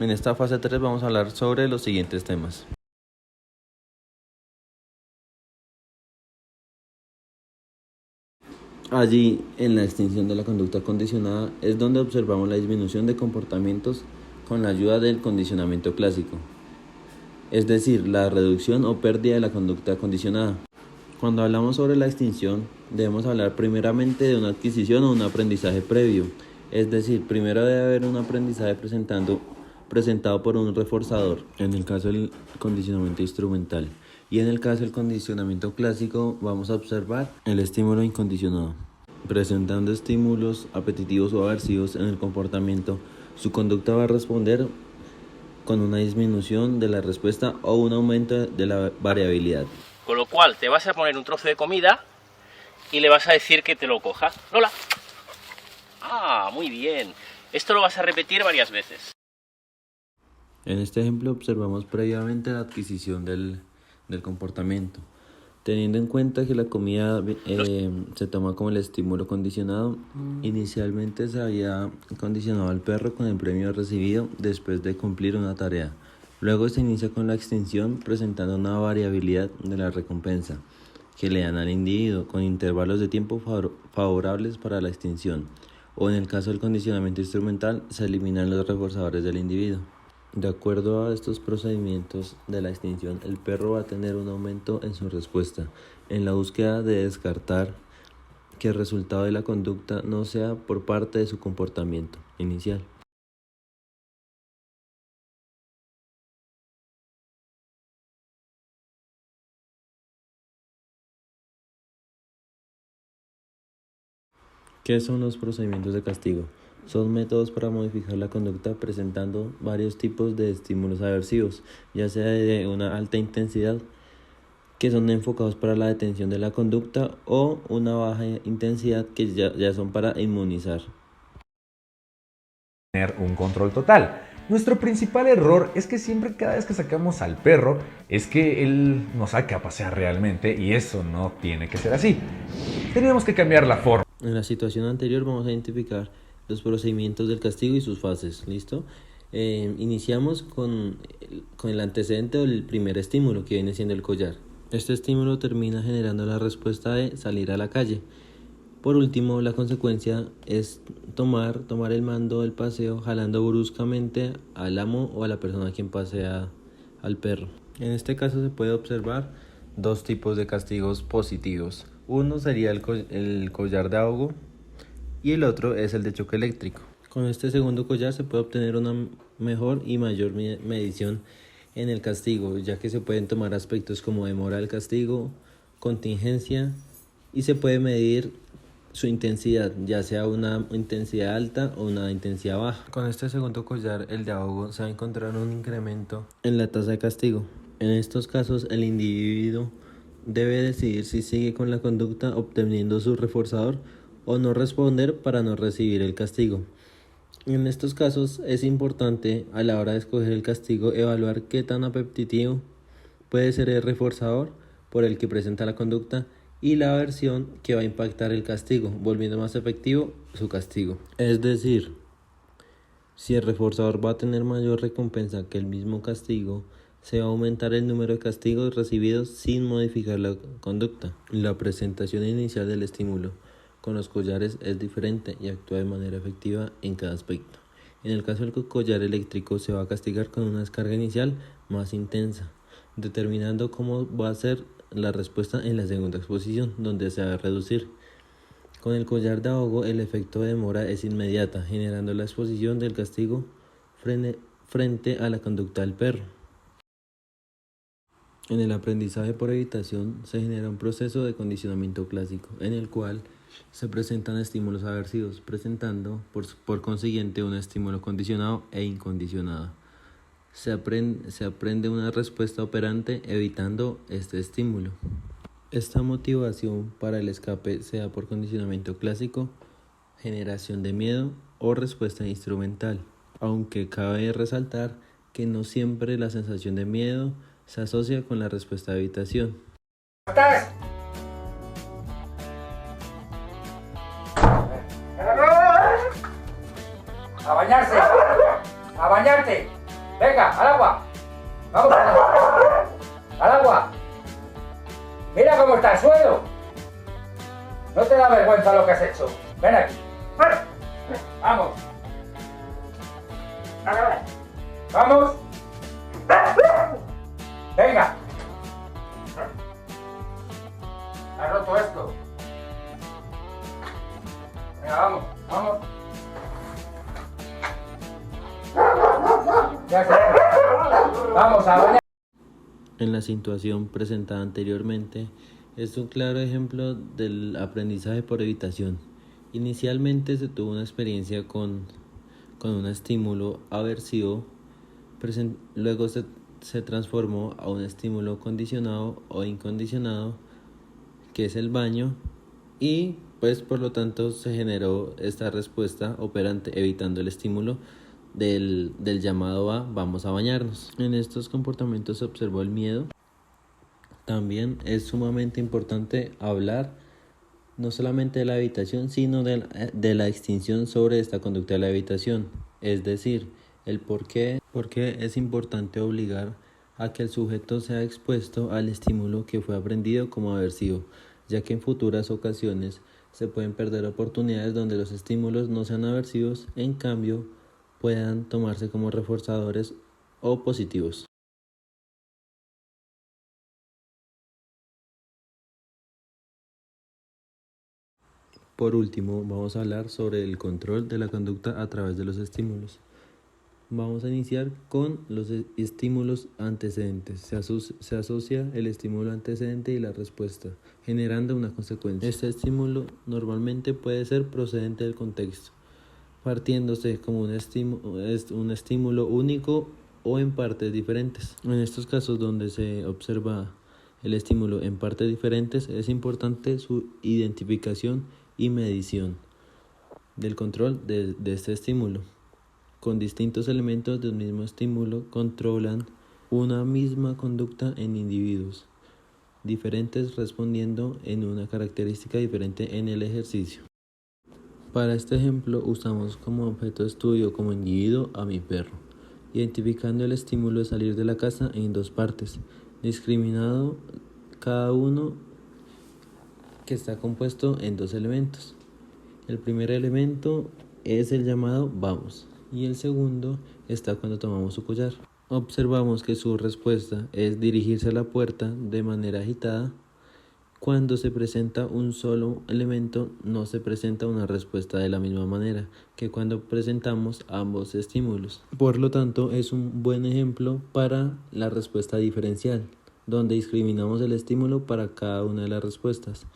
En esta fase 3 vamos a hablar sobre los siguientes temas. Allí, en la extinción de la conducta condicionada, es donde observamos la disminución de comportamientos con la ayuda del condicionamiento clásico, es decir, la reducción o pérdida de la conducta condicionada. Cuando hablamos sobre la extinción, debemos hablar primeramente de una adquisición o un aprendizaje previo, es decir, primero debe haber un aprendizaje presentado por un reforzador, en el caso del condicionamiento instrumental, y en el caso del condicionamiento clásico vamos a observar el estímulo incondicionado. Presentando estímulos apetitivos o aversivos en el comportamiento, su conducta va a responder con una disminución de la respuesta o un aumento de la variabilidad. Con lo cual te vas a poner un trozo de comida y le vas a decir que te lo coja. ¡Lola! ¡Ah, muy bien! Esto lo vas a repetir varias veces. En este ejemplo observamos previamente la adquisición del comportamiento. Teniendo en cuenta que la comida se toma como el estímulo condicionado, inicialmente se había condicionado al perro con el premio recibido después de cumplir una tarea. Luego se inicia con la extinción presentando una variabilidad de la recompensa que le dan al individuo con intervalos de tiempo favorables para la extinción, o en el caso del condicionamiento instrumental se eliminan los reforzadores del individuo. De acuerdo a estos procedimientos de la extinción, el perro va a tener un aumento en su respuesta, en la búsqueda de descartar que el resultado de la conducta no sea por parte de su comportamiento inicial. ¿Qué son los procedimientos de castigo? Son métodos para modificar la conducta presentando varios tipos de estímulos aversivos, ya sea de una alta intensidad, que son enfocados para la detención de la conducta, o una baja intensidad, que ya son para inmunizar. Tener un control total. Nuestro principal error es que siempre cada vez que sacamos al perro es que él nos saca a pasear realmente, y eso no tiene que ser así. Tenemos que cambiar la forma. En la situación anterior vamos a identificar los procedimientos del castigo y sus fases. ¿Listo? Iniciamos con el antecedente o el primer estímulo, que viene siendo el collar. Este estímulo termina generando la respuesta de salir a la calle. Por último, la consecuencia es tomar el mando del paseo jalando bruscamente al amo o a la persona a quien pasea al perro. En este caso se puede observar dos tipos de castigos positivos. Uno sería el collar de ahogo y el otro es el de choque eléctrico. Con este segundo collar se puede obtener una mejor y mayor medición en el castigo, ya que se pueden tomar aspectos como demora del castigo, contingencia, y se puede medir su intensidad, ya sea una intensidad alta o una intensidad baja. Con este segundo collar, el de ahogo, se va a encontrar un incremento en la tasa de castigo. En estos casos, el individuo debe decidir si sigue con la conducta obteniendo su reforzador o no responder para no recibir el castigo. En estos casos es importante, a la hora de escoger el castigo, evaluar qué tan apetitivo puede ser el reforzador por el que presenta la conducta y la aversión que va a impactar el castigo, volviendo más efectivo su castigo. Es decir, si el reforzador va a tener mayor recompensa que el mismo castigo, se va a aumentar el número de castigos recibidos sin modificar la conducta. La presentación inicial del estímulo con los collares es diferente y actúa de manera efectiva en cada aspecto. En el caso del collar eléctrico, se va a castigar con una descarga inicial más intensa, determinando cómo va a ser la respuesta en la segunda exposición, donde se va a reducir. Con el collar de ahogo, el efecto de demora es inmediata, generando la exposición del castigo frente a la conducta del perro. En el aprendizaje por evitación se genera un proceso de condicionamiento clásico, en el cual se presentan estímulos aversivos, presentando por consiguiente un estímulo condicionado e incondicionado. Se aprende una respuesta operante evitando este estímulo. Esta motivación para el escape sea por condicionamiento clásico, generación de miedo o respuesta instrumental, aunque cabe resaltar que no siempre la sensación de miedo se asocia con la respuesta de evitación. ¡A bañarse! ¡A bañarte! Venga, al agua. Vamos al agua. Mira cómo está el suelo. ¿No te da vergüenza lo que has hecho? Ven aquí. Vamos. Vamos. Venga. ¿Has roto esto? Venga, vamos, vamos. Ya se... Vamos a bañar. En la situación presentada anteriormente, es un claro ejemplo del aprendizaje por evitación. Inicialmente se tuvo una experiencia con un estímulo aversivo, luego se transformó a un estímulo condicionado o incondicionado, que es el baño, y pues por lo tanto se generó esta respuesta operante evitando el estímulo del llamado a vamos a bañarnos. En estos comportamientos se observó el miedo. También es sumamente importante hablar no solamente de la evitación, sino de la extinción sobre esta conducta de la evitación, es decir, el por qué es importante obligar a que el sujeto sea expuesto al estímulo que fue aprendido como aversivo, ya que en futuras ocasiones se pueden perder oportunidades donde los estímulos no sean aversivos, en cambio puedan tomarse como reforzadores o positivos. Por último, vamos a hablar sobre el control de la conducta a través de los estímulos. Vamos a iniciar con los estímulos antecedentes. Se asocia el estímulo antecedente y la respuesta, generando una consecuencia. Este estímulo normalmente puede ser procedente del contexto, partiéndose como un estímulo único o en partes diferentes. En estos casos donde se observa el estímulo en partes diferentes, es importante su identificación y medición del control de este estímulo. Con distintos elementos del mismo estímulo controlan una misma conducta en individuos diferentes respondiendo en una característica diferente en el ejercicio. Para este ejemplo usamos como objeto de estudio como individuo a mi perro, identificando el estímulo de salir de la casa en dos partes, discriminado cada uno que está compuesto en dos elementos. El primer elemento es el llamado vamos y el segundo está cuando tomamos su collar. Observamos que su respuesta es dirigirse a la puerta de manera agitada. Cuando se presenta un solo elemento, no se presenta una respuesta de la misma manera que cuando presentamos ambos estímulos. Por lo tanto, es un buen ejemplo para la respuesta diferencial, donde discriminamos el estímulo para cada una de las respuestas.